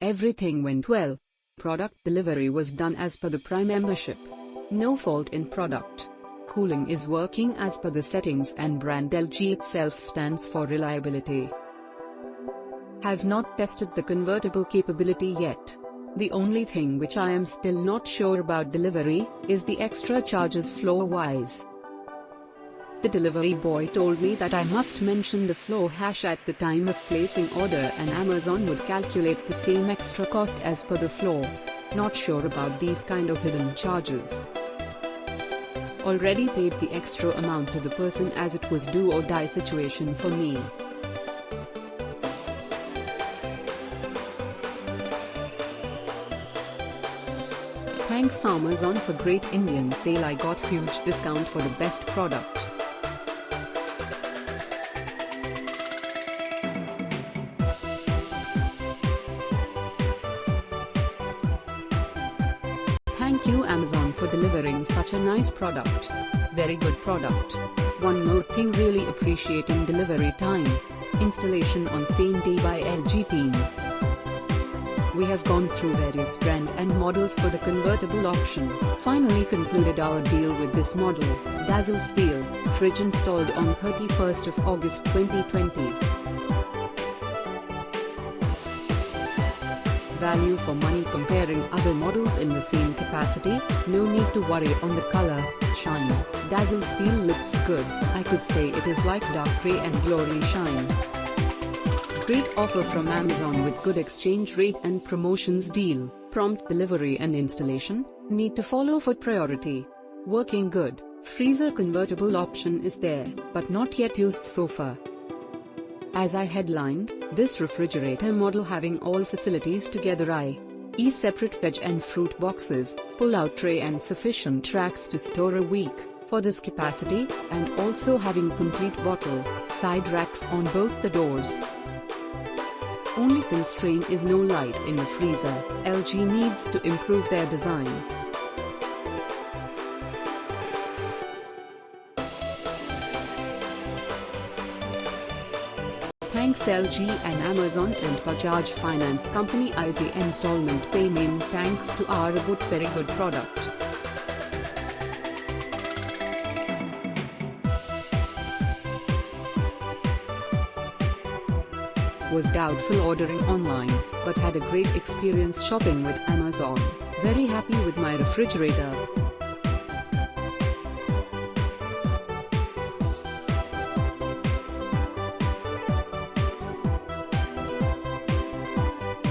Everything went well. Product delivery was done as per the Prime membership. No fault in product. Cooling is working as per the settings and brand LG itself stands for reliability. Have not tested the convertible capability yet. The only thing which I am still not sure about delivery, is the extra charges floor-wise. The delivery boy told me that I must mention the floor hash at the time of placing order and Amazon would calculate the same extra cost as per the floor. Not sure about these kind of hidden charges. Already paid the extra amount to the person as it was do or die situation for me. Thanks Amazon for great Indian sale. I got huge discount for the best product. Thank you Amazon for delivering such a nice product. Very good product. One more thing, really appreciating delivery time. Installation on same day by LG team. We have gone through various brand and models for the convertible option. Finally concluded our deal with this model, Dazzle Steel, fridge installed on 31st of August 2020. Value for money comparing other models in the same capacity, no need to worry on the color, shine. Dazzle Steel looks good, I could say it is like dark grey and glory shine. Great offer from Amazon with good exchange rate and promotions deal, prompt delivery and installation, need to follow for priority. Working good, freezer convertible option is there, but not yet used so far. As I headlined, this refrigerator model having all facilities together, i.e. separate veg and fruit boxes, pull-out tray and sufficient racks to store a week, for this capacity, and also having complete bottle, side racks on both the doors. Only constraint is no light in the freezer. LG needs to improve their design. Thanks LG and Amazon and Bajaj Finance Company easy installment payment. Thanks to our good, very good product. Was doubtful ordering online, but had a great experience shopping with Amazon. Very happy with my refrigerator.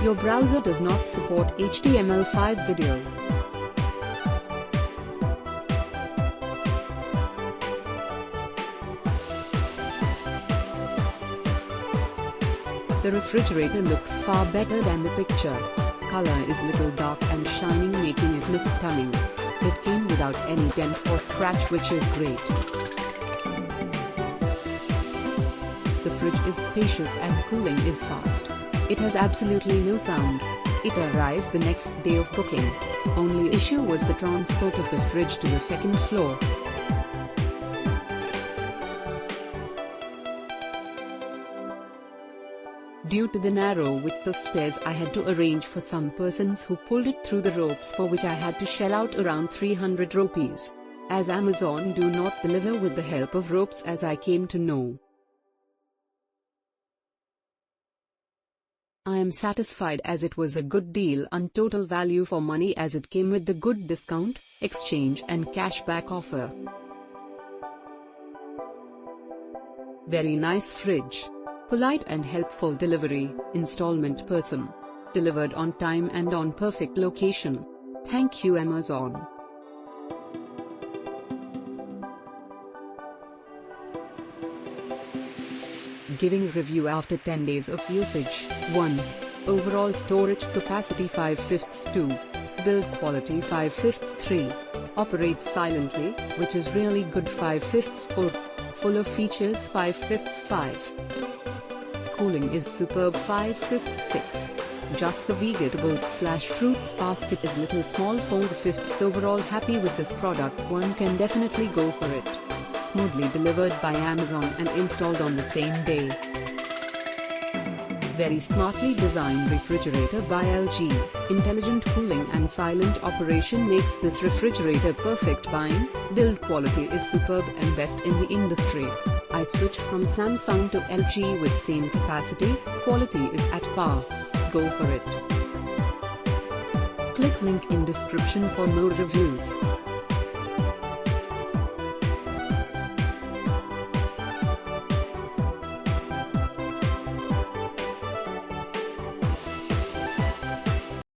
Your browser does not support HTML5 video. The refrigerator looks far better than the picture. Color is little dark and shining, making it look stunning. It came without any dent or scratch, which is great. The fridge is spacious and cooling is fast. It has absolutely no sound. It arrived the next day of booking. Only issue was the transport of the fridge to the second floor. Due to the narrow width of stairs, I had to arrange for some persons who pulled it through the ropes, for which I had to shell out around 300 rupees. As Amazon do not deliver with the help of ropes, as I came to know. I am satisfied as it was a good deal and total value for money, as it came with the good discount, exchange and cashback offer. Very nice fridge. Polite and helpful delivery, installment person. Delivered on time and on perfect location. Thank you Amazon. Giving review after 10 days of usage. 1. Overall storage capacity 5/5 2. Build quality 5/5 3. Operates silently, which is really good 5/5 4. Full of features 5/5 5. Cooling is superb 5/5 6. Just the vegetables/fruits basket is little small 4/5. Overall happy with this product, one can definitely go for it. Smoothly delivered by Amazon and installed on the same day. Very smartly designed refrigerator by LG. Intelligent cooling and silent operation makes this refrigerator perfect buying. Build quality is superb and best in the industry. I switched from Samsung to LG with same capacity, quality is at par. Go for it. Click link in description for more reviews.